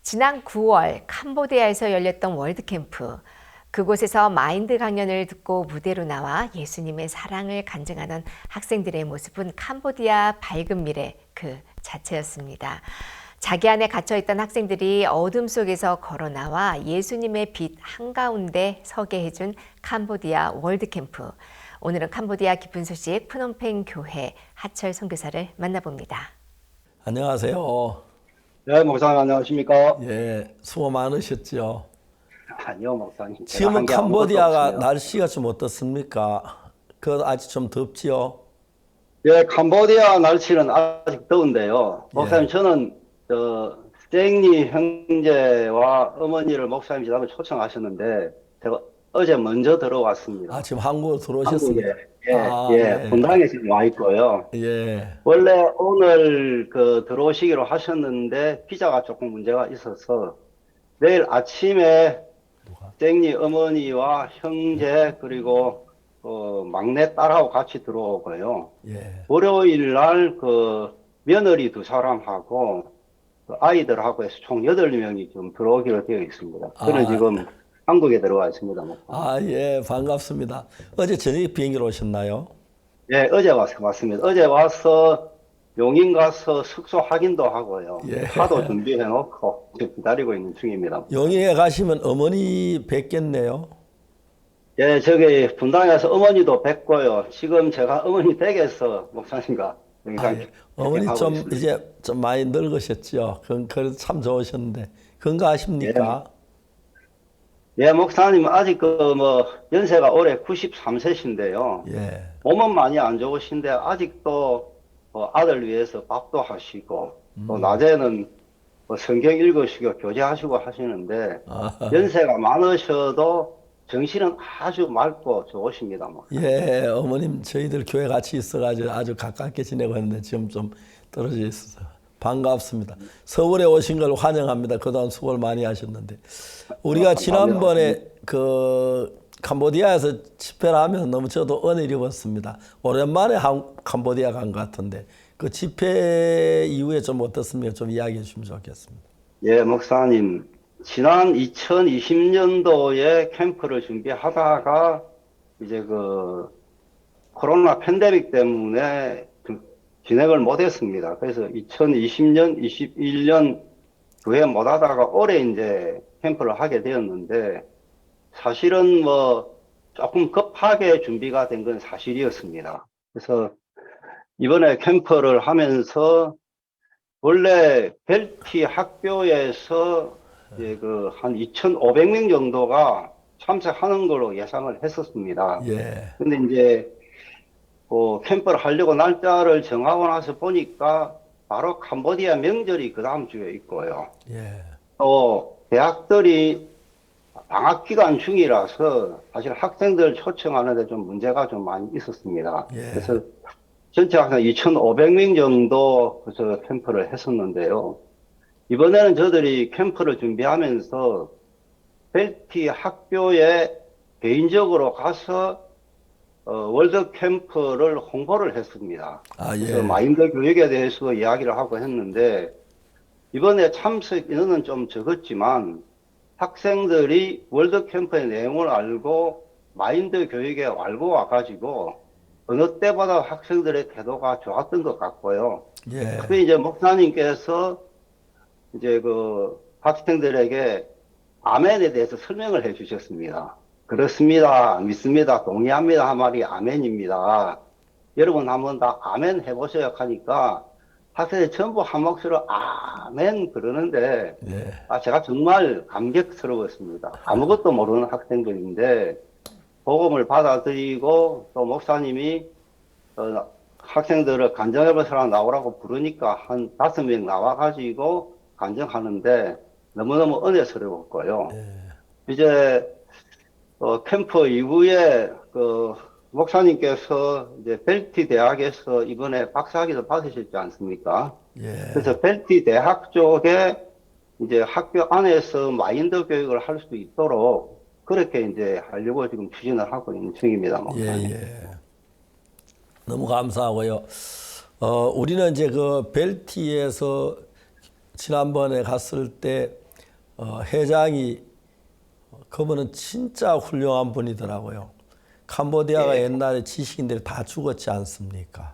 지난 9월 캄보디아에서 열렸던 월드캠프. 그곳에서 마인드 강연을 듣고 무대로 나와 예수님의 사랑을 간증하는 학생들의 모습은 캄보디아 밝은 미래 그 자체였습니다. 자기 안에 갇혀있던 학생들이 어둠 속에서 걸어 나와 예수님의 빛 한가운데 서게 해준 캄보디아 월드캠프. 오늘은 캄보디아 기쁜 소식 프놈펜 교회 하철 선교사를 만나봅니다. 안녕하세요. 네, 목사님 안녕하십니까? 예, 수고 많으셨죠. 아니요, 목사님. 제가 지금은 한 게 아무것도 캄보디아가 없습니다. 날씨가 좀 어떻습니까? 아직 좀 덥지요? 예, 캄보디아 날씨는 아직 더운데요. 목사님, 예. 저는 스탠리 형제와 어머니를 목사님 지난번 초청하셨는데 제가 어제 먼저 들어왔습니다. 지금 한국으로 한국에. 들어오셨습니까? 예, 분당에 지금 와 있고요. 예. 원래 오늘 들어오시기로 하셨는데 비자가 조금 문제가 있어서 내일 아침에 땡리 어머니와 형제 그리고 막내 딸하고 같이 들어오고요. 예. 월요일 날 며느리 두 사람하고 아이들하고 해서 총 8명이 좀 들어오기로 되어 있습니다. 저는 지금 한국에 들어와 있습니다. 예, 반갑습니다. 어제 저녁에 비행기로 오셨나요? 예, 어제 왔습니다. 어제 와서 용인 가서 숙소 확인도 하고요. 예. 차도 준비해 놓고 지금 기다리고 있는 중입니다. 용인에 가시면 어머니 뵙겠네요. 예, 저기 분당에서 어머니도 뵙고요. 지금 제가 어머니 댁에서 목사님과 영상 어머니 하고 좀 있습니다. 이제 좀 많이 늙으셨죠? 그래도 참 좋으셨는데 건강하십니까? 예, 목사님 아직 연세가 올해 93세신데요. 예. 몸은 많이 안 좋으신데 아직도 아들 위해서 밥도 하시고 또 낮에는 성경 읽으시고 교제하시고 하시는데 연세가 많으셔도 정신은 아주 맑고 좋으십니다. 예, 어머님 저희들 교회 같이 있어가지고 아주 가깝게 지내고 있는데 지금 좀 떨어져 있어서 반갑습니다. 서울에 오신 걸 환영합니다. 그동안 수고를 많이 하셨는데 우리가 지난번에 캄보디아에서 집회를 하면서 너무 저도 은혜를 입었습니다. 오랜만에 캄보디아 간 것 같은데 그 집회 이후에 좀 어떻습니까? 좀 이야기해 주시면 좋겠습니다. 예, 목사님. 지난 2020년도에 캠프를 준비하다가 이제 코로나 팬데믹 때문에 좀 진행을 못했습니다. 그래서 2020년, 21년 두 해 못하다가 올해 이제 캠프를 하게 되었는데 사실은 조금 급하게 준비가 된 건 사실이었습니다. 그래서 이번에 캠프를 하면서 원래 벨티 학교에서 이제 한 2,500명 정도가 참석하는 걸로 예상을 했었습니다. 예. 근데 이제 캠프를 하려고 날짜를 정하고 나서 보니까 바로 캄보디아 명절이 그 다음 주에 있고요. 예. 또 대학들이 방학 기간 중이라서 사실 학생들 초청하는데 좀 문제가 좀 많이 있었습니다. 예. 그래서 전체 학생 2,500명 정도 그래서 캠프를 했었는데요. 이번에는 저들이 캠프를 준비하면서 벨티 학교에 개인적으로 가서 월드 캠프를 홍보를 했습니다. 예. 그래서 마인드 교육에 대해서 이야기를 하고 했는데 이번에 참석 인원은 좀 적었지만 학생들이 월드 캠프의 내용을 알고 마인드 교육에 알고 와가지고 어느 때보다 학생들의 태도가 좋았던 것 같고요. 예. 그 이제 목사님께서 이제 학생들에게 아멘에 대해서 설명을 해 주셨습니다. 그렇습니다. 믿습니다. 동의합니다. 한 말이 아멘입니다. 여러분 한번 다 아멘 해보셔야 하니까 학생들이 전부 한 목소리로 아멘 그러는데 예. 제가 정말 감격스러웠습니다. 아무것도 모르는 학생들인데 복음을 받아들이고 또 목사님이 학생들을 간증해볼 사람 나오라고 부르니까 한 5명 나와가지고 간증하는데 너무너무 은혜스러웠고요. 이제 캠프 이후에 목사님께서 이제 벨티 대학에서 이번에 박사학위도 받으셨지 않습니까? 예. 그래서 벨티 대학 쪽에 이제 학교 안에서 마인드 교육을 할 수 있도록 그렇게 이제 하려고 지금 추진을 하고 있는 중입니다. 목사님. 예. 너무 감사하고요. 우리는 이제 벨티에서 지난번에 갔을 때 회장이 그분은 진짜 훌륭한 분이더라고요. 캄보디아가 예. 옛날에 지식인들이 다 죽었지 않습니까?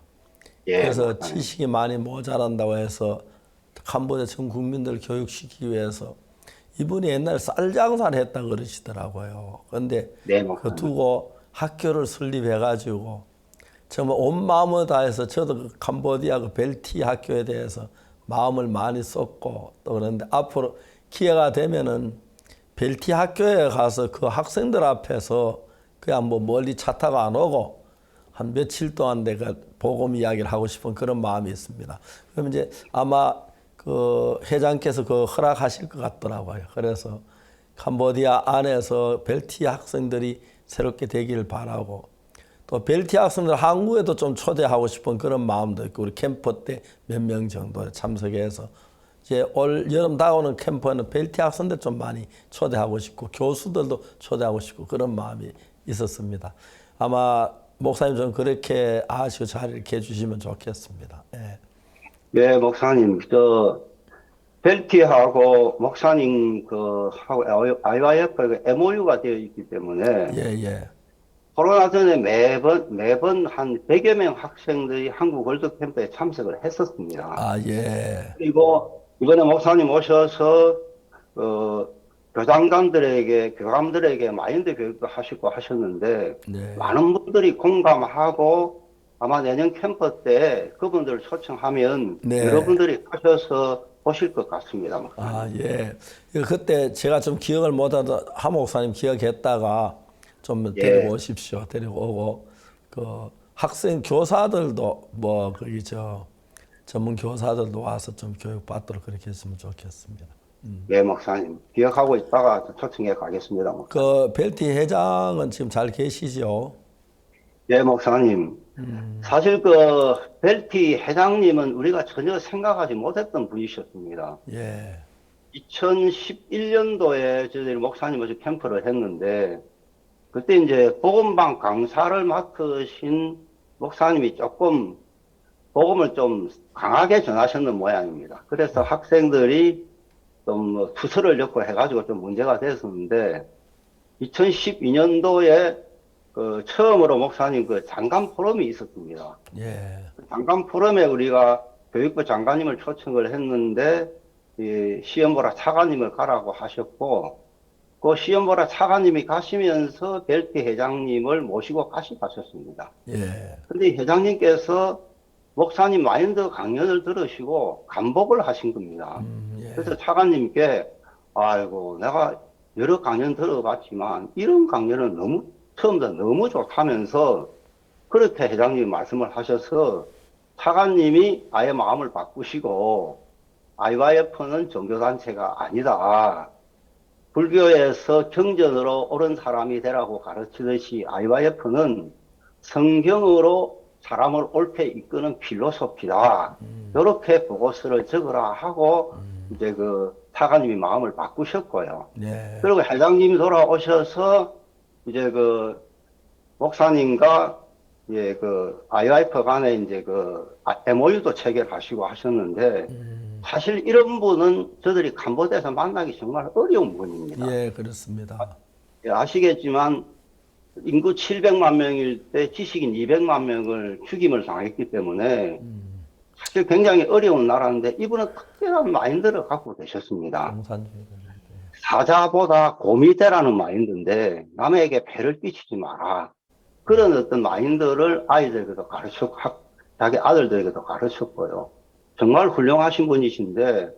예, 그래서 목사님. 지식이 많이 모자란다고 해서 캄보디아 전 국민들 교육시키기 위해서 이분이 옛날에 쌀장사를 했다 그러시더라고요. 그런데 네, 그 목사님. 두고 학교를 설립해가지고 정말 온 마음을 다해서 저도 그 캄보디아 그 벨티 학교에 대해서 마음을 많이 썼고 또 그런데 앞으로 기회가 되면은 벨티 학교에 가서 그 학생들 앞에서 그냥 뭐 멀리 차 타고 안 오고 한 며칠 동안 내가 복음 이야기를 하고 싶은 그런 마음이 있습니다. 그럼 이제 아마 그 회장께서 그 허락하실 것 같더라고요. 그래서 캄보디아 안에서 벨티 학생들이 새롭게 되기를 바라고 또 벨티 학생들 한국에도 좀 초대하고 싶은 그런 마음도 있고 우리 캠프 때 몇 명 정도 참석해서 이제 올 여름 다가오는 캠프는 벨티 학생들 좀 많이 초대하고 싶고 교수들도 초대하고 싶고 그런 마음이 있었습니다. 아마 목사님 좀 그렇게 아시고 잘 이렇게 해주시면 좋겠습니다. 예. 예, 목사님, 벨티하고 목사님 하고 IYF 그 MOU가 되어 있기 때문에 예, 예. 코로나 전에 매번 한 100여 명 학생들이 한국 월드캠프에 참석을 했었습니다. 아, 예. 그리고 이번에 목사님 오셔서 교감들에게 마인드 교육도 하시고 하셨는데 네. 많은 분들이 공감하고 아마 내년 캠프 때 그분들을 초청하면 네. 여러분들이 하셔서 보실 것 같습니다. 목사님. 아, 예. 그때 제가 좀 기억을 못하다 하 목사님 기억했다가 좀 예. 데리고 오십시오. 데리고 오고 그 학생 교사들도 뭐 거기 전문 교사들도 와서 좀 교육 받도록 그렇게 했으면 좋겠습니다. 예, 목사님. 기억하고 있다가 초청해 가겠습니다. 목사님. 그 벨티 회장은 지금 잘 계시죠? 예, 목사님. 사실 벨티 회장님은 우리가 전혀 생각하지 못했던 분이셨습니다. 예. 2011년도에 저희들이 목사님 어제 캠프를 했는데, 그때 이제 복음방 강사를 맡으신 목사님이 조금 복음을 좀 강하게 전하셨는 모양입니다. 그래서 학생들이 좀 투서를 엮고 해가지고 좀 문제가 됐었는데, 2012년도에 처음으로 목사님 장관 포럼이 있었습니다. 예. 장관 포럼에 우리가 교육부 장관님을 초청을 했는데, 이 시험보라 차관님을 가라고 하셨고, 그 시험보라 차관님이 가시면서 벨티 회장님을 모시고 가셨습니다. 예. 근데 회장님께서 목사님 마인드 강연을 들으시고 감복을 하신 겁니다. 예. 그래서 차관님께, 아이고, 내가 여러 강연 들어봤지만 이런 강연은 처음부터 너무 좋다면서 그렇게 회장님이 말씀을 하셔서 차관님이 아예 마음을 바꾸시고 IYF는 종교단체가 아니다. 불교에서 경전으로 옳은 사람이 되라고 가르치듯이 IYF는 성경으로 사람을 옳게 이끄는 필로소피다. 이렇게 보고서를 적으라 하고 이제 차관님이 마음을 바꾸셨고요. 예. 그리고 회장님이 돌아오셔서 이제 목사님과 이제 IYF 간에 이제 MOU도 체결하시고 하셨는데 사실 이런 분은 저들이 캄보디아에서 만나기 정말 어려운 분입니다. 예, 그렇습니다. 예, 아시겠지만 인구 700만 명일 때 지식인 200만 명을 죽임을 당했기 때문에 사실 굉장히 어려운 나라인데 이분은 특별한 마인드를 갖고 계셨습니다. 공산주의. 사자보다 곰이 되라는 마인드인데 남에게 배를 끼치지 마라. 그런 어떤 마인드를 아이들에게도 자기 아들들에게도 가르쳤고요. 정말 훌륭하신 분이신데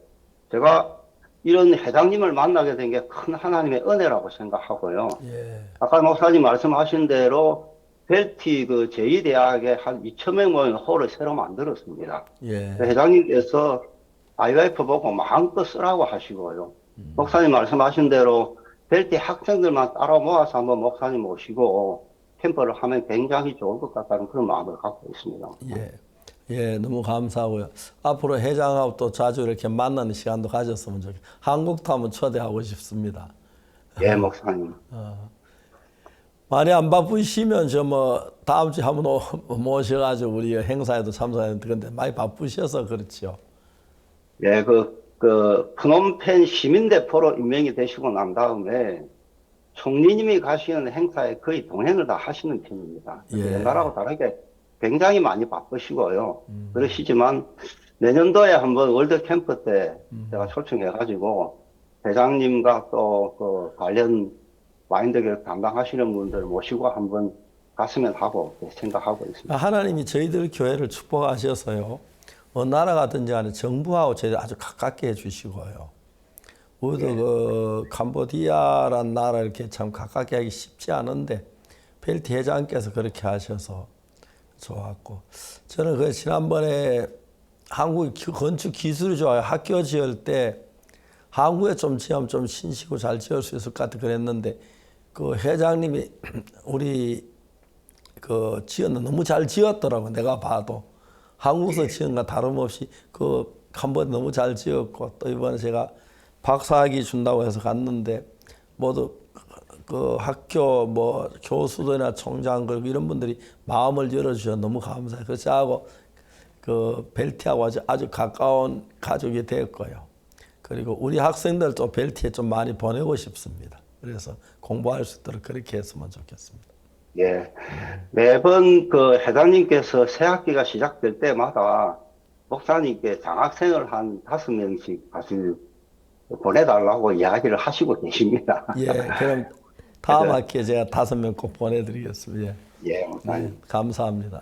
제가 이런 회장님을 만나게 된 게 큰 하나님의 은혜라고 생각하고요. 예. 아까 목사님 말씀하신 대로 벨티 제2대학에 한 2,000명 모이는 홀을 새로 만들었습니다. 예. 회장님께서 IYF 보고 마음껏 쓰라고 하시고요. 목사님 말씀하신 대로 벨티 학생들만 따로 모아서 한번 목사님 모시고 캠프를 하면 굉장히 좋을 것 같다는 그런 마음을 갖고 있습니다. 예. 예, 너무 감사하고요. 앞으로 회장하고 또 자주 이렇게 만나는 시간도 가졌으면 좋겠어요. 한국도 한번 초대하고 싶습니다. 예, 목사님. 많이 안 바쁘시면 다음 주에 한번 모셔가지고 우리 행사에도 참석하는데 근데 많이 바쁘셔서 그렇죠. 예, 그 프놈펜 시민대표로 임명이 되시고 난 다음에 총리님이 가시는 행사에 거의 동행을 다 하시는 편입니다. 예. 옛날하고 다르게 굉장히 많이 바쁘시고요. 그러시지만 내년도에 한번 월드 캠프 때 제가 초청해가지고 회장님과 또 그 관련 마인드 교육 담당하시는 분들 모시고 한번 갔으면 하고 생각하고 있습니다. 하나님이 저희들 교회를 축복하셔서요. 어느 나라 가든지 간에 정부하고 저희들 아주 가깝게 해주시고요. 우리도 그 캄보디아란 나라 이렇게 참 가깝게 하기 쉽지 않은데 벨티 회장께서 그렇게 하셔서 좋았고, 저는 그 지난번에 한국 건축 기술이 좋아요. 학교 지을 때 한국에 좀 지으면 좀 신시고 잘 지을 수 있을 것 같아 그랬는데 그 회장님이 우리 그 지었는 너무 잘 지었더라고. 내가 봐도 한국에서 지은 거 다름없이 그 캄보디아 너무 잘 지었고, 또 이번에 제가 박사학위 준다고 해서 갔는데 모두 그 학교 뭐 교수들이나 총장 그리고 이런 분들이 마음을 열어주셔서 너무 감사해요. 그래서 저하고 그 벨티하고 아주 가까운 가족이 됐고요. 그리고 우리 학생들도 벨티에 좀 많이 보내고 싶습니다. 그래서 공부할 수 있도록 그렇게 했으면 좋겠습니다. 예. 매번 그 회장님께서 새 학기가 시작될 때마다 목사님께 장학생을 한 5명씩 같이 보내달라고 이야기를 하시고 계십니다. 예, 그럼 다음 학기에 제가 5명 꼭 보내드리겠습니다. 예, 예, 목사님. 감사합니다.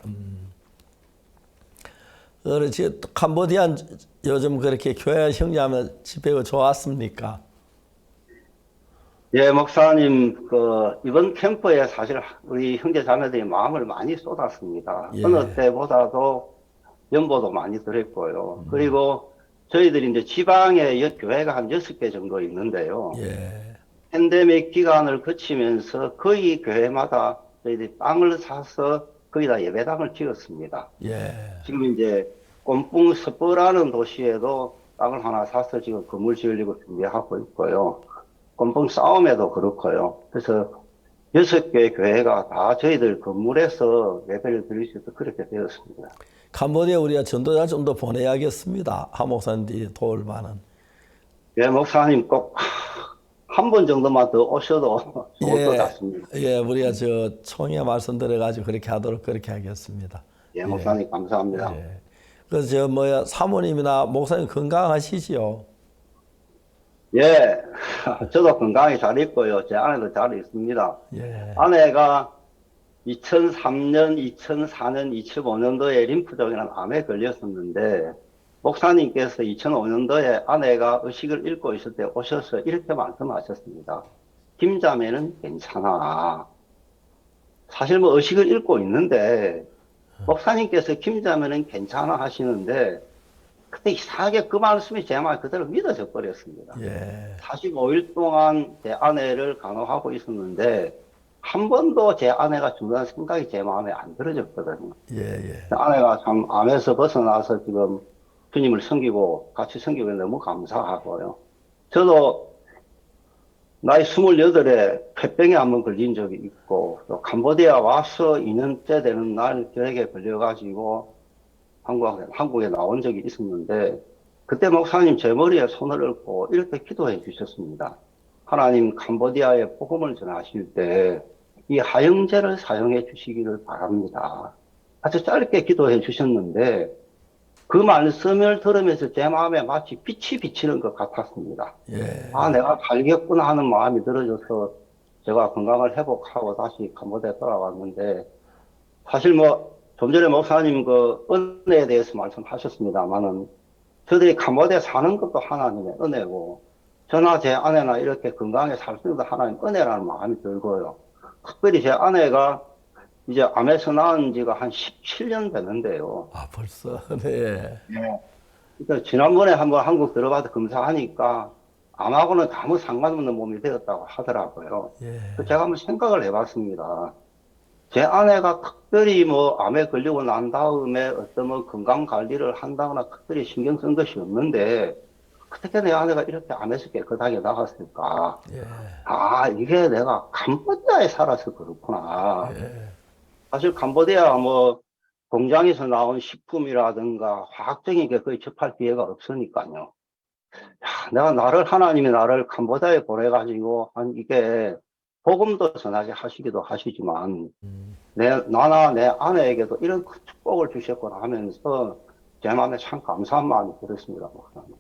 그렇지. 캄보디아 요즘 그렇게 교회 형제하면 집회가 좋았습니까? 예, 목사님, 이번 캠프에 사실 우리 형제 자매들이 마음을 많이 쏟았습니다. 예. 어느 때보다도 연보도 많이 들었고요. 그리고 저희들이 이제 지방에 교회가 한 6개 정도 있는데요. 예, 팬데믹 기간을 거치면서 거의 교회마다 저희들이 땅을 사서 거기다 예배당을 지었습니다. 예, 지금 이제 꼼뿡 스퍼라는 도시에도 땅을 하나 사서 지금 건물 지으려고 준비하고 있고요. 꼼뿡 싸움에도 그렇고요. 그래서 6개 교회가 다 저희들 건물에서 예배를 드릴 수 있도록 그렇게 되었습니다. 캄보디아 우리가 전도자 좀 더 보내야겠습니다. 하 목사님들이 도울 만한. 예, 목사님 꼭 한 번 정도만 더 오셔도 좋을 것 같습니다. 예, 우리가 저 총회 말씀 들어가지고 그렇게 하도록 그렇게 하겠습니다. 예, 목사님 감사합니다. 예. 그래서 저 뭐야 사모님이나 목사님 건강하시지요? 예, 저도 건강히 잘 있고요. 제 아내도 잘 있습니다. 예, 아내가 2003년, 2004년, 2005년도에 림프종이라는 암에 걸렸었는데 목사님께서 2005년도에 아내가 의식을 잃고 있을 때 오셔서 이렇게 말씀하셨습니다. 김자매는 괜찮아. 사실 뭐 의식을 잃고 있는데 목사님께서 김자매는 괜찮아 하시는데 그때 이상하게 그 말씀이 제 말 그대로 믿어져 버렸습니다. 예, 45일 동안 제 아내를 간호하고 있었는데 한 번도 제 아내가 준다는 생각이 제 마음에 안 들어졌거든요. 예, 아내가 참 암에서 벗어나서 지금 주님을 섬기고 같이 섬기고 너무 감사하고요. 저도 나이 28에 폐병에 한번 걸린 적이 있고 또 캄보디아 와서 2년째 되는 날 혈액에 걸려가지고 한국에 나온 적이 있었는데 그때 목사님 제 머리에 손을 얹고 이렇게 기도해 주셨습니다. 하나님 캄보디아에 복음을 전하실 때 이 하영제를 사용해 주시기를 바랍니다. 아주 짧게 기도해 주셨는데 그 말씀을 들으면서 제 마음에 마치 빛이 비치는 것 같았습니다. 예, 아, 내가 살겠구나 하는 마음이 들어져서 제가 건강을 회복하고 다시 캄보디아에 돌아왔는데 사실 뭐 좀 전에 목사님 그 은혜에 대해서 말씀하셨습니다만은 저들이 캄보디아에 사는 것도 하나님의 은혜고 저나 제 아내나 이렇게 건강하게 살 수 있는 것도 하나님의 은혜라는 마음이 들고요. 특별히 제 아내가 이제 암에서 나은 지가 한 17년 됐는데요. 아 벌써 네, 그러니까 지난번에 한번 한국 들어가서 검사하니까 암하고는 아무 상관없는 몸이 되었다고 하더라고요. 예, 그래서 제가 한번 생각을 해봤습니다. 제 아내가 특별히 뭐 암에 걸리고 난 다음에 어떤 뭐 건강 관리를 한다거나 특별히 신경 쓴 것이 없는데 어떻게 내 아내가 이렇게 암에서 깨끗하게 나갔을까? 예, 아, 이게 내가 캄보디아에 살아서 그렇구나. 예, 사실 캄보디아 뭐 공장에서 나온 식품이라든가 화학적인 게 거의 접할 기회가 없으니까요. 내가 하나님이 나를 캄보디아에 보내가지고, 이게, 복음도 전하게 하시기도 하시지만, 나나 내 아내에게도 이런 큰 축복을 주셨구나 하면서, 제 마음에 참 감사한 마음이 들었습니다. 목사님.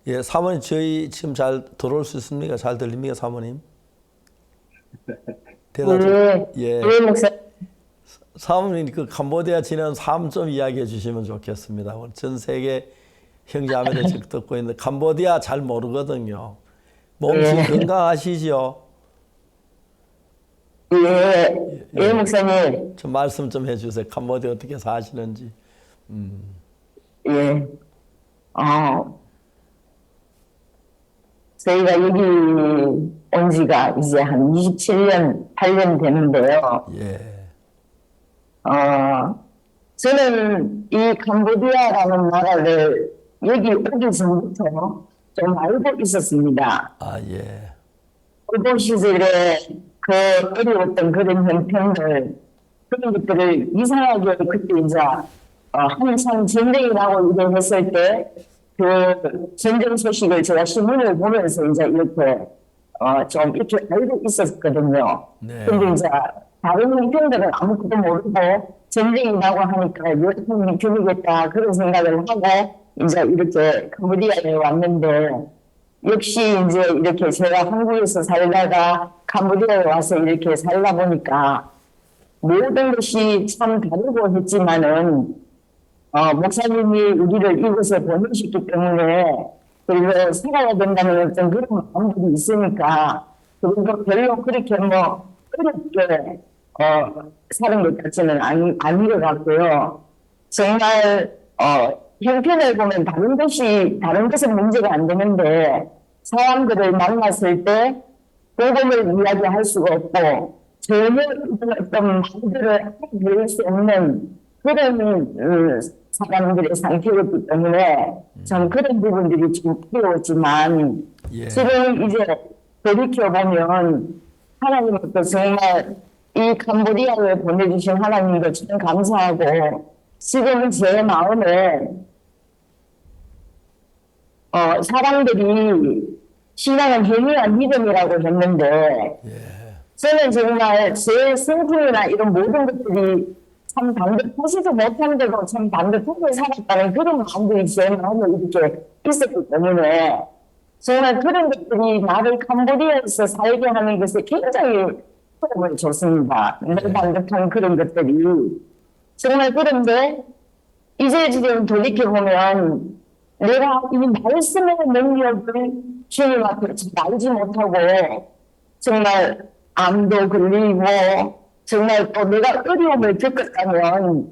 예, 사모님 저희 지금 잘 들어올 수 있습니까? 잘 들립니까, 사모님? 대답 좀. 예. 네, 목사. 사모님 그 캄보디아 지낸 삶 좀 이야기해 주시면 좋겠습니다. 오늘 전 세계 형제자매들 지금 듣고 있는데 캄보디아 잘 모르거든요. 몸이 건강하시죠? 예, 목사님. 좀 말씀 좀 해주세요. 캄보디아 어떻게 사시는지. 예. 저희가 여기 온 지가 이제 한 27년, 8년 되는데요. 예. 저는 이 캄보디아라는 나라를 여기 오기 전부터 좀 알고 있었습니다. 아, 예. 고도 시절에 그 어려웠던 그런 형편들, 그런 것들을 이상하게 그때 이제, 한참 전쟁이 나고 이랬을 때, 그 전쟁 소식을 제가 신문을 보면서 이제 이렇게, 좀 이렇게 알고 있었거든요. 네. 근데 이제 다른 형편들은 아무것도 모르고 전쟁이 나고 하니까 요즘은 죽이겠다 그런 생각을 하고 이제 이렇게 캄보디아에 왔는데 역시 이제 이렇게 제가 한국에서 살다가 캄보디아에 와서 이렇게 살다 보니까 모든 것이 참 다르고 했지만은 목사님이 우리를 이곳에 보내셨기 때문에 그리고 살아야 된다는 어떤 그런 마음들이 있으니까 그리고 별로 그렇게 뭐 어렵게 사는 것 같지는 아닌 것 같고요. 정말 형편을 보면 다른 것은 문제가 안 되는데 사람들을 만났을 때 복음을 이야기할 수가 없고 전혀 어떤 말들을 들을 수 없는 그런 사람들의 상태였기 때문에 전 그런 부분들이 좀 두려웠지만 예. 지금 이제 돌이켜보면 하나님도 정말 이 캄보디아에 보내주신 하나님도 참 감사하고 지금 제 마음에 사람들이 신앙은 행위와 믿음이라고 했는데 저는 정말 제 성품이나 이런 모든 것들이 참 반듯하지도 못한데도 참 반듯하게 살았다는 그런 마음들이 제 마음에 이렇게 있었기 때문에 정말 그런 것들이 나를 캄보디아에서 살게 하는 것에 굉장히 도움을 줬습니다. 늘 반듯한 그런 것들이. 정말 그런데 이제 지금 돌이켜보면 내가 이 말씀의 능력을 주님 앞에 잘 알지 못하고 정말 암도 걸리고 정말 또 내가 어려움을 겪었다면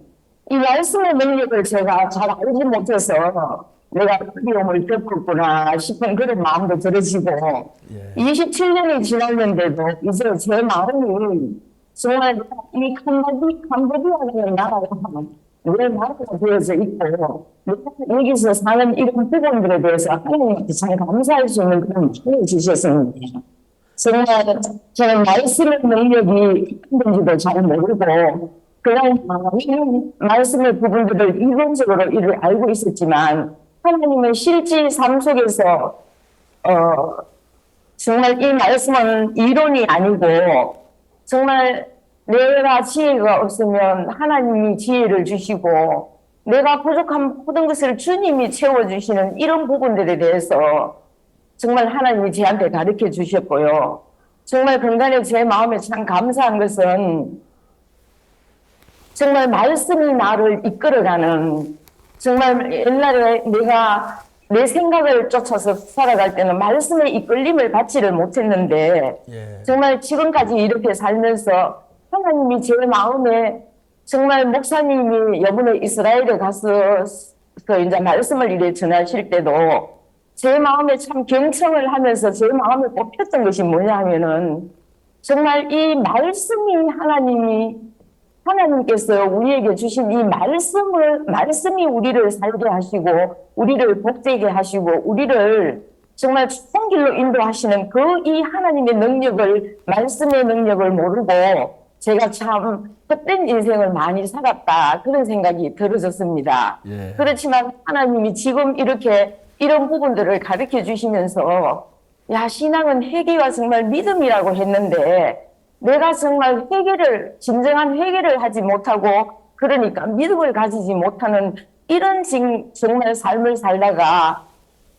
이 말씀의 능력을 제가 잘 알지 못해서 내가 어려움을 겪었구나 싶은 그런 마음도 들으시고 27년이 지났는데도 이제 제 마음이 정말 이 캄보디아라는 나라가 왜 나라가 되어져 있고 내가 여기서 사는 이런 부분들에 대해서 하나님한테 참 감사할 수 있는 그런 마음을 주셨습니다. 정말 저는 말씀의 능력이 있는지도 잘 모르고 그냥 말씀의 부분들을 이론적으로 이를 알고 있었지만 하나님의 실제 삶 속에서 정말 이 말씀은 이론이 아니고 정말 내가 지혜가 없으면 하나님이 지혜를 주시고 내가 부족한 모든 것을 주님이 채워주시는 이런 부분들에 대해서 정말 하나님이 저한테 가르쳐 주셨고요. 정말 근간에 제 마음에 참 감사한 것은 정말 말씀이 나를 이끌어가는 정말 옛날에 내가 내 생각을 쫓아서 살아갈 때는 말씀의 이끌림을 받지를 못했는데 정말 지금까지 이렇게 살면서 하나님이 제 마음에 정말 목사님이 이번에 이스라엘에 가서 이제 말씀을 이래 전하실 때도 제 마음에 참 경청을 하면서 제 마음에 꼽혔던 것이 뭐냐 하면은 정말 이 말씀이 하나님께서 우리에게 주신 이 말씀이 우리를 살게 하시고, 우리를 복되게 하시고, 우리를 정말 좋은 길로 인도하시는 그 이 하나님의 능력을, 말씀의 능력을 모르고, 제가 참 헛된 인생을 많이 살았다. 그런 생각이 들어졌습니다. 그렇지만 하나님이 지금 이렇게 이런 부분들을 가르쳐 주시면서 야, 신앙은 회개와 정말 믿음이라고 했는데 내가 정말 진정한 회개를 하지 못하고 그러니까 믿음을 가지지 못하는 이런 정말 삶을 살다가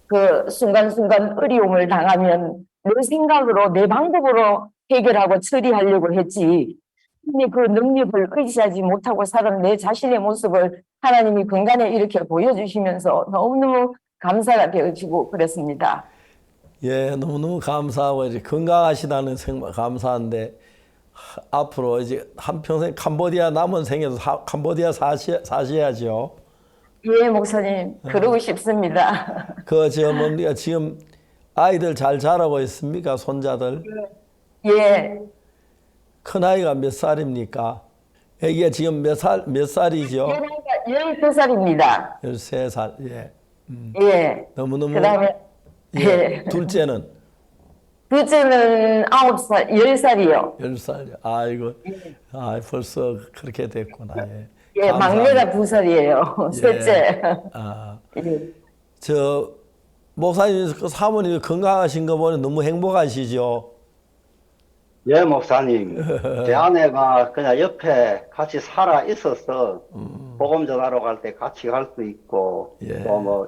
그 순간순간 어려움을 당하면 내 생각으로 내 방법으로 해결하고 처리하려고 했지. 하나님이 그 능력을 의지하지 못하고 살은 내 자신의 모습을 하나님이 건강에 이렇게 보여주시면서 너무너무 감사가 되어지고 그랬습니다. 예, 너무너무 감사하고 이제 건강하시다는 생각 감사한데 앞으로 이제 한평생 캄보디아 남은 생에도 캄보디아 사셔야죠. 예, 목사님, 그러고 싶습니다. 우리가 지금 아이들 잘 자라고 있습니까? 손자들? 예, 큰 아이가 몇 살입니까? 애기가 지금 몇 살이죠? 12살입니다. 13살. 예. 예. 너무너무. 그 다음에, 예. 예. 둘째는? 둘째는 9살, 10살이요. 10살. 아이고. 아, 벌써 그렇게 됐구나. 예. 예, 막내가 2살이에요. 예. 셋째. 아, 예. 목사님, 그 사모님 건강하신 거 보니 너무 행복하시죠? 예, 목사님. 제 아내가 그냥 옆에 같이 살아 있어서 복음 전하러 갈 때 같이 갈 수 있고 예. 또 뭐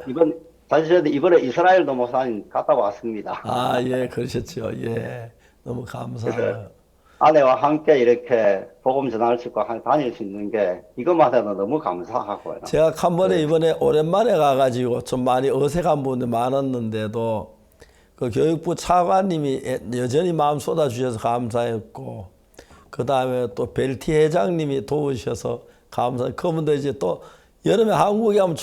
사실 이번에 이스라엘도 목사님 갔다 왔습니다. 아, 예, 그러셨죠. 예. 너무 감사해요. 아내와 함께 이렇게 복음 전할 수 있고 다닐 수 있는 게 이것만 해도 너무 감사하고요. 제가 캄보디아 이번에 오랜만에 가가지고 좀 많이 어색한 분들 많았는데도 그 교육부 차관님이 여전히 마음 쏟아주셔서 감사했고, 그 다음에 또 벨티 회장님이 도우셔서 감사. 그분도 이제 또 여름에 한국에 하면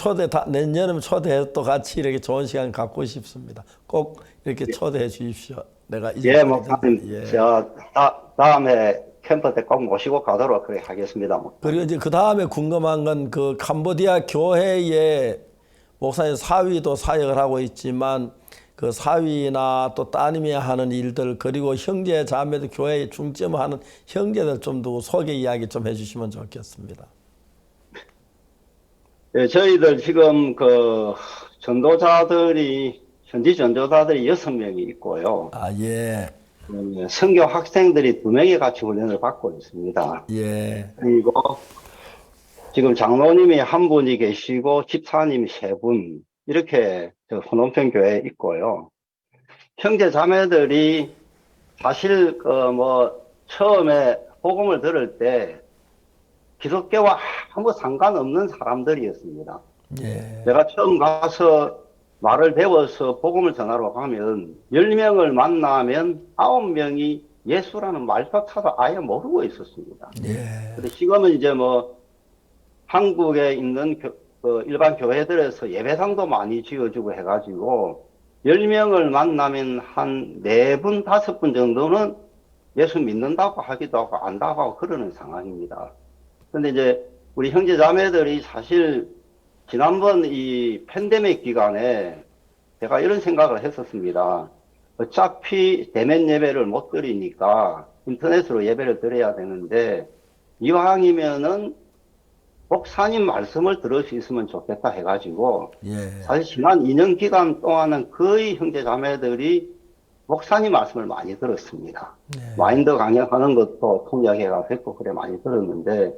내년에 초대해서 또 같이 이렇게 좋은 시간 갖고 싶습니다. 꼭 이렇게 초대해 주십시오. 내가 예, 목사님. 예. 저 다음에 캠프 때 꼭 모시고 가도록 그렇게 하겠습니다. 그리고 이제 그 다음에 궁금한 건 그 캄보디아 교회에 목사님 사위도 사역을 하고 있지만 그 사위나 또 따님이 하는 일들 그리고 형제 자매들 교회에 중점하는 형제들 좀 더 소개 이야기 좀 해주시면 좋겠습니다. 예, 저희들 지금 그 현지 전도자들이 6명이 있고요. 아, 예. 선교 학생들이 2명이 같이 훈련을 받고 있습니다. 예. 그리고 지금 장로님이 한 분이 계시고 집사님이 3분 이렇게 후놈평 교회에 있고요. 형제 자매들이 사실 처음에 복음을 들을 때 기독교와 아무 상관없는 사람들이었습니다. 예. 제가 처음 가서 말을 배워서 복음을 전하러 가면 10명을 만나면 9명이 예수라는 말조차도 아예 모르고 있었습니다. 예. 근데 지금은 이제 한국에 있는 일반 교회들에서 예배당도 많이 지어주고 해가지고 10명을 만나면 한 4분, 5분 정도는 예수 믿는다고 하기도 하고 안다고 하고 그러는 상황입니다. 근데 이제 우리 형제 자매들이 사실 지난번 이 팬데믹 기간에 제가 이런 생각을 했었습니다. 어차피 대면 예배를 못 드리니까 인터넷으로 예배를 드려야 되는데 이왕이면은 목사님 말씀을 들을 수 있으면 좋겠다 해가지고 예. 사실 지난 2년 기간 동안은 거의 형제 자매들이 목사님 말씀을 많이 들었습니다. 마인드 강연하는 것도 통역해가 됐고 그래 많이 들었는데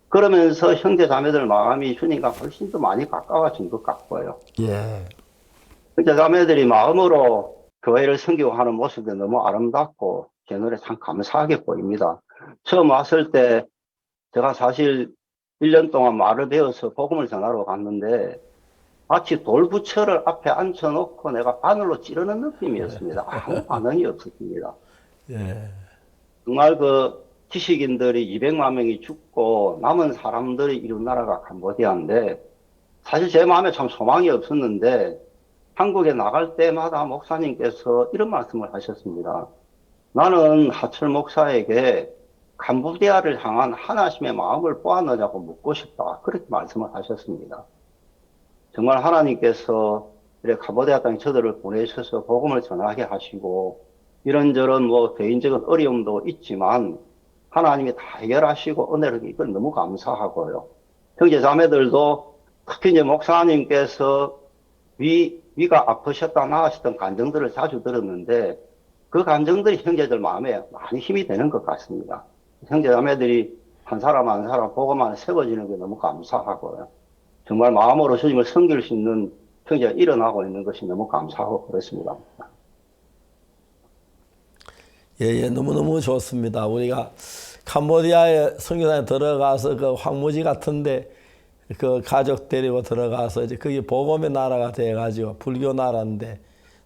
그러면서 형제 자매들 마음이 주님과 훨씬 더 많이 가까워진 것 같고요. 예. 형제 자매들이 마음으로 교회를 섬기고하는 모습이 너무 아름답고 제 노래 참 감사하게 보입니다. 처음 왔을 때 제가 사실 1년 동안 말을 배워서 복음을 전하러 갔는데 마치 돌부처를 앞에 앉혀놓고 내가 바늘로 찌르는 느낌이었습니다. 아무 반응이 없었습니다. 예. 정말 지식인들이 200만 명이 죽고 남은 사람들이 이룬 나라가 캄보디아인데 사실 제 마음에 참 소망이 없었는데 한국에 나갈 때마다 목사님께서 이런 말씀을 하셨습니다. 나는 하철 목사에게 캄보디아를 향한 하나님의 마음을 보았느냐고 묻고 싶다. 그렇게 말씀을 하셨습니다. 정말 하나님께서 이렇게 캄보디아 땅에 저들을 보내셔서 복음을 전하게 하시고 이런저런 개인적인 어려움도 있지만 하나님이 다 해결하시고 은혜를 이건 너무 감사하고요. 형제 자매들도 특히 이제 목사님께서 위가 아프셨다 나으셨던 간증들을 자주 들었는데 그 간증들이 형제들 마음에 많이 힘이 되는 것 같습니다. 형제자매들이 한 사람 한 사람 보고만 세워지는 게 너무 감사하고요. 정말 마음으로 주님을 섬길 수 있는 형제가 일어나고 있는 것이 너무 감사하고 그렇습니다. 예, 너무너무 좋습니다. 우리가 캄보디아에 선교단에 들어가서 그 황무지 같은데 그 가족 데리고 들어가서 이제 그게 복음의 나라가 돼가지고 불교 나라인데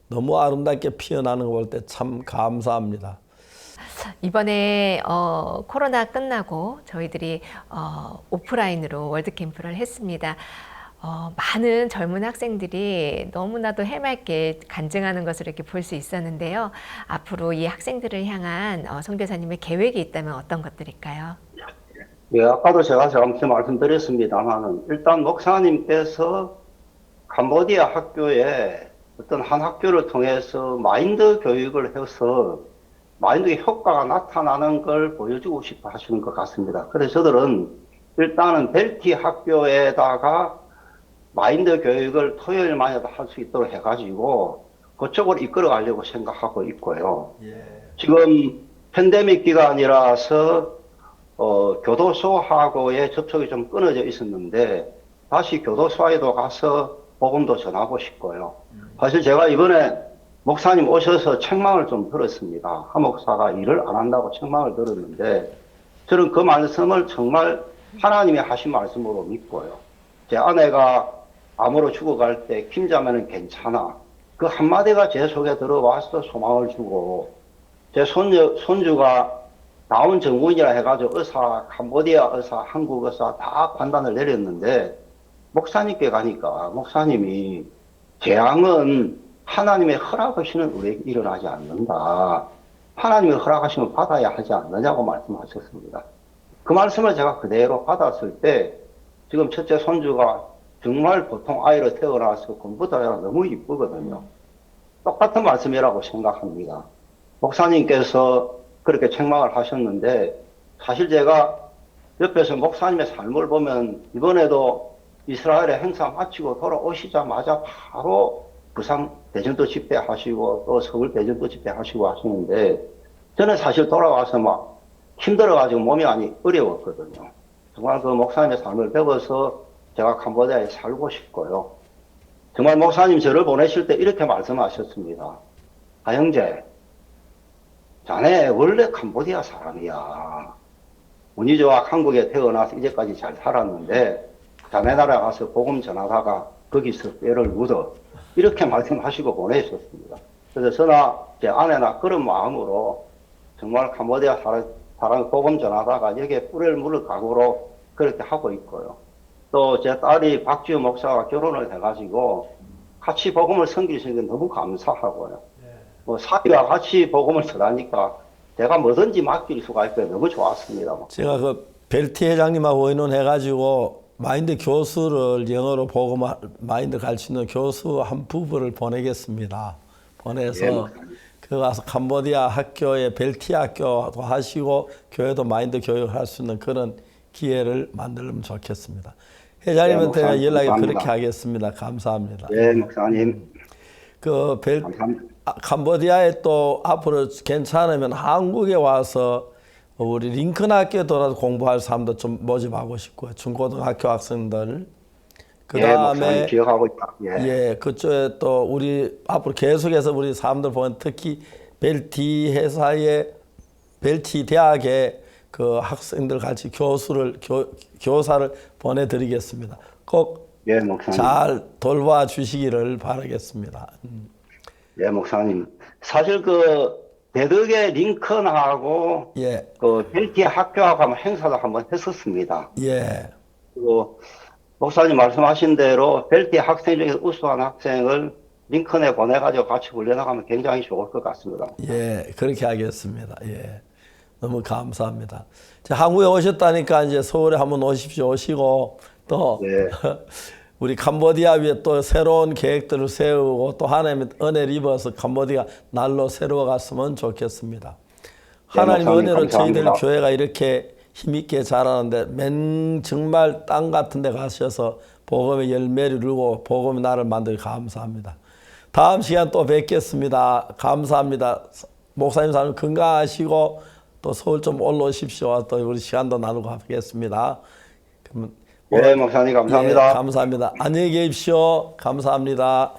너무 아름답게 피어나는 거 볼 때 참 감사합니다. 이번에 코로나 끝나고 저희들이 오프라인으로 월드캠프를 했습니다. 많은 젊은 학생들이 너무나도 해맑게 간증하는 것을 이렇게 볼 수 있었는데요. 앞으로 이 학생들을 향한 선교사님의 계획이 있다면 어떤 것들일까요? 예, 아까도 제가 잠시 말씀드렸습니다만 일단 목사님께서 캄보디아 학교에 어떤 한 학교를 통해서 마인드 교육을 해서 마인드의 효과가 나타나는 걸 보여주고 싶어 하시는 것 같습니다. 그래서 저들은 일단은 벨티 학교에다가 마인드 교육을 토요일마다 할 수 있도록 해가지고 그쪽으로 이끌어 가려고 생각하고 있고요. 지금 팬데믹 기간이라서 교도소하고의 접촉이 좀 끊어져 있었는데 다시 교도소에도 가서 복음도 전하고 싶고요. 사실 제가 이번에 목사님 오셔서 책망을 좀 들었습니다. 한 목사가 일을 안 한다고 책망을 들었는데 저는 그 말씀을 정말 하나님이 하신 말씀으로 믿고요. 제 아내가 암으로 죽어갈 때 김자매는 괜찮아. 그 한마디가 제 속에 들어와서 소망을 주고 제 손주가 다운 증후군이라 해가지고 의사, 캄보디아 의사, 한국 의사 다 판단을 내렸는데 목사님께 가니까 목사님이 재앙은 하나님의 허락하시는 우리에게 일어나지 않는다. 하나님의 허락하시면 받아야 하지 않느냐고 말씀하셨습니다. 그 말씀을 제가 그대로 받았을 때 지금 첫째 손주가 정말 보통 아이로 태어나서 공부도 해라 너무 이쁘거든요. 똑같은 말씀이라고 생각합니다. 목사님께서 그렇게 책망을 하셨는데 사실 제가 옆에서 목사님의 삶을 보면 이번에도 이스라엘의 행사 마치고 돌아오시자마자 바로 부산 대전도 집회하시고 또 서울 대전도 집회하시고 하시는데 저는 사실 돌아와서 막 힘들어가지고 몸이 많이 어려웠거든요. 정말 그 목사님의 삶을 배워서 제가 캄보디아에 살고 싶고요. 정말 목사님 저를 보내실 때 이렇게 말씀하셨습니다. 아 형제, 자네 원래 캄보디아 사람이야. 운이 좋아 한국에 태어나서 이제까지 잘 살았는데 자네 나라 가서 복음 전하다가 거기서 뼈를 묻어. 이렇게 말씀하시고 보내셨습니다. 그래서 저나 제 아내나 그런 마음으로 정말 캄보디아 사람 복음 전하다가 여기에 뿌리를 물을 각오로 그렇게 하고 있고요. 또 제 딸이 박지우 목사가 결혼을 해가지고 같이 복음을 섬길 수 있는 게 너무 감사하고요. 뭐 사위와 같이 복음을 전하니까 제가 뭐든지 맡길 수가 있고 너무 좋았습니다. 제가 그 벨티 회장님하고 의논해가지고 마인드 교수를 영어로 복음 마인드 가르치는 교수 한 부부를 보내겠습니다. 보내서 그 가서 캄보디아 학교에 벨티 학교도 하시고 교회도 마인드 교육할 수 있는 그런 기회를 만들면 좋겠습니다. 회장님한테 연락이 감사합니다. 그렇게 하겠습니다. 감사합니다. 예, 목사님. 그 감사합니다. 캄보디아에 또 앞으로 괜찮으면 한국에 와서 우리 링컨 학교에 돌아서 공부할 사람도 좀 모집하고 싶고요. 중고등학교 학생들. 그 다음에 예, 기억하고 있다. 예. 예, 그쪽에 또 우리 앞으로 계속해서 우리 사람들 보면 특히 벨티 회사의 벨티 대학에 그 학생들 같이 교사를 보내드리겠습니다. 꼭 예, 목사님. 잘 돌봐 주시기를 바라겠습니다. 예, 목사님. 사실 그 대덕의 링컨하고 예, 그 벨티 학교하고 한번 행사도 한번 했었습니다. 예, 그리고 목사님 말씀하신 대로 벨티 학생 중에서 우수한 학생을 링컨에 보내가지고 같이 훈련하면 굉장히 좋을 것 같습니다. 예, 그렇게 하겠습니다. 예, 너무 감사합니다. 한국에 오셨다니까 이제 서울에 한번 오십시오. 오시고 또 네. 우리 캄보디아 위에 또 새로운 계획들을 세우고 또 하나님의 은혜를 입어서 캄보디아 날로 새로워갔으면 좋겠습니다. 하나님의 목사님, 은혜로 감사합니다. 저희들 교회가 이렇게 힘있게 자라는데 정말 땅 같은 데 가셔서 복음의 열매를 이루고 복음의 나를 만들어 감사합니다. 다음 시간 또 뵙겠습니다. 감사합니다. 목사님 사님 건강하시고 또 서울 좀 올라오십시오. 또 우리 시간도 나누고 하겠습니다. 그러면 네, 목사님 감사합니다. 예, 감사합니다. 안녕히 계십시오. 감사합니다.